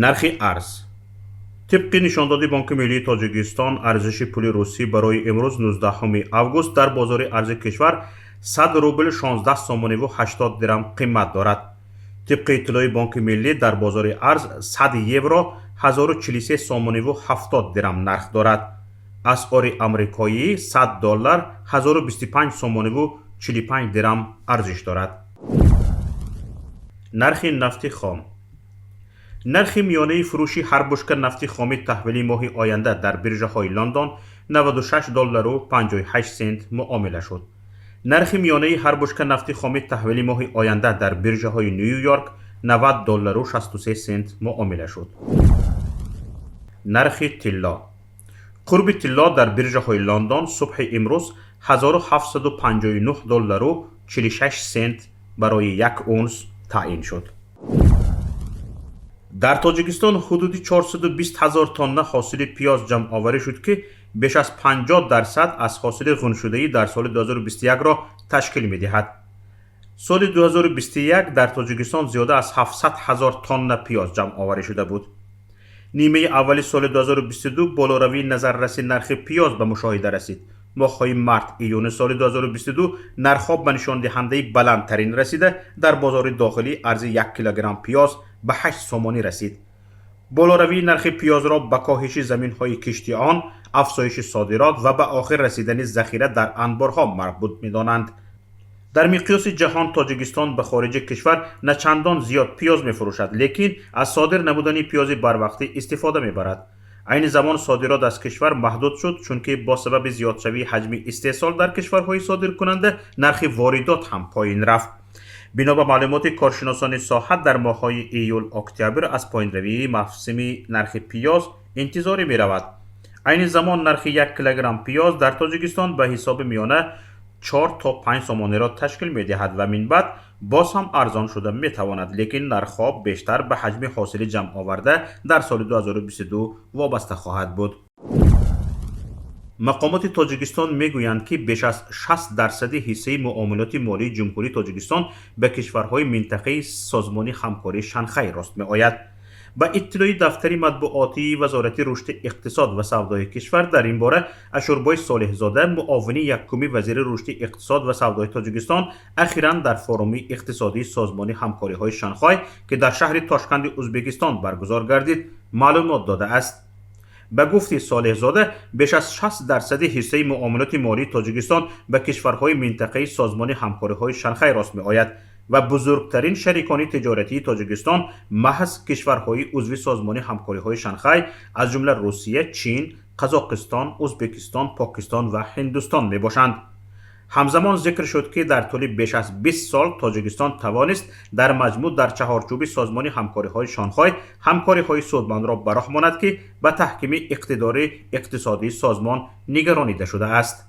нархи арз. طبق نشاندهی بانک ملی تاجیکستان ارزش پول روسی برای امروز 19 август در بازار ارز کشور 100 روبل 16 سامانه و 80 درم قیمت دارد. طبق اطلاع بانک ملی در بازار ارز 100 یورو 1043 سامانه و 70 درم نرخ دارد. اسعار آمریکایی 100 دلار 1025 سامانه و 45 درم ارزش دارد. نرخ نفت خام. نرخ میانه فروش هر بشکه نفت خام تحویلی ماه آینده در بیرژه های لندن 96 دلار و 58 سنت معامله شد. نرخ میانه هر بشکه نفت خام تحویلی ماه آینده در بیرژه های نیویورک 90 دلار و 63 سنت معامله شد. نرخ طلا. قرب طلا در بیرژه های لندن صبح امروز 1759 دلار و 46 سنت برای یک اونس تعیین شد. در تاجیکستان حدود 420 هزار تن حاصل پیاز جمع آوری شد که بیش از 50% از حاصل غنشده‌ای در سال 2021 را تشکیل می دهد. سال 2021 در تاجیکستان زیاده از 700 هزار تن پیاز جمع آوری شده بود. نیمه اول سال 2022 بالاروی نظررس نرخ پیاز به مشاهده رسید. ماه‌های مارت ایون سال 2022 نرخ‌ها به نشان دهنده بلندترین رسیده در بازار داخلی ارز 1 کیلوگرم پیاز به 8 سامانی رسید. بالاروی نرخ پیاز را به کاهش زمین‌های کشتی آن، افزایش صادرات و به آخر رسیدن ذخیره در انبارها مربوط می‌دانند. در مقیاس جهان تاجیکستان به خارج کشور نه چندان زیاد پیاز می‌فروشد، لیکن از صادر نمودن پیاز بروقتی استفاده می‌برد. عین زمان صادرات از کشور محدود شد چون که با سبب زیادشوی حجم استحصال در کشورهای صادرکننده نرخ واردات هم پایین رفت. بنا به معلومات کارشناسان ساحت در ماه‌های ایول اکتبر از پایین روی موسم نرخ پیاز انتظاری می رود. عین زمان نرخ 1 کیلوگرم پیاز در تاجیکستان به حساب میانه 4 تا 5 سامانه را تشکیل می دهد و من بعد باز هم ارزان شده می تواند، لیکن نرخ‌ها بیشتر به حجم حاصل جمع آورده در سال 2022 وابسته خواهد بود. مقامات تاجیکستان میگویند که بیش از 60% حصه معاملات مالی جمهوری تاجیکستان به کشورهای منطقه سازمان همکاری شانگهای راست میآید. با اطلاع دفتر مطبوعاتی وزارت رشد اقتصاد و سودای کشور در این باره اشوربای صالح زاده معاون یکم وزیر رشد اقتصاد و سودای تاجیکستان اخیراً در فروم اقتصادی سازمان همکاری های شانگهای که در شهر تاشکند ازبکستان برگزار گردید معلومات داده است. به گفته صالح زاده بیش از 60% حصه معاملات مالی تاجیکستان به کشورهای منطقه سازمان همکاری های شانگهای راست میآید و بزرگترین شریکان تجارتی تاجیکستان محض کشورهای عضو سازمان همکاری های شانگهای از جمله روسیه، چین، قزاقستان، ازبکستان، پاکستان و هندوستان می باشند. همزمان ذکر شد که در طول بیش از 20 سال تاجیکستان توانست در مجموع در چهارچوب سازمان همکاری های شانگهای همکاری های سودمند را به راه ماند که به تحکیم اقتدار اقتصادی سازمان نگرانیده شده است.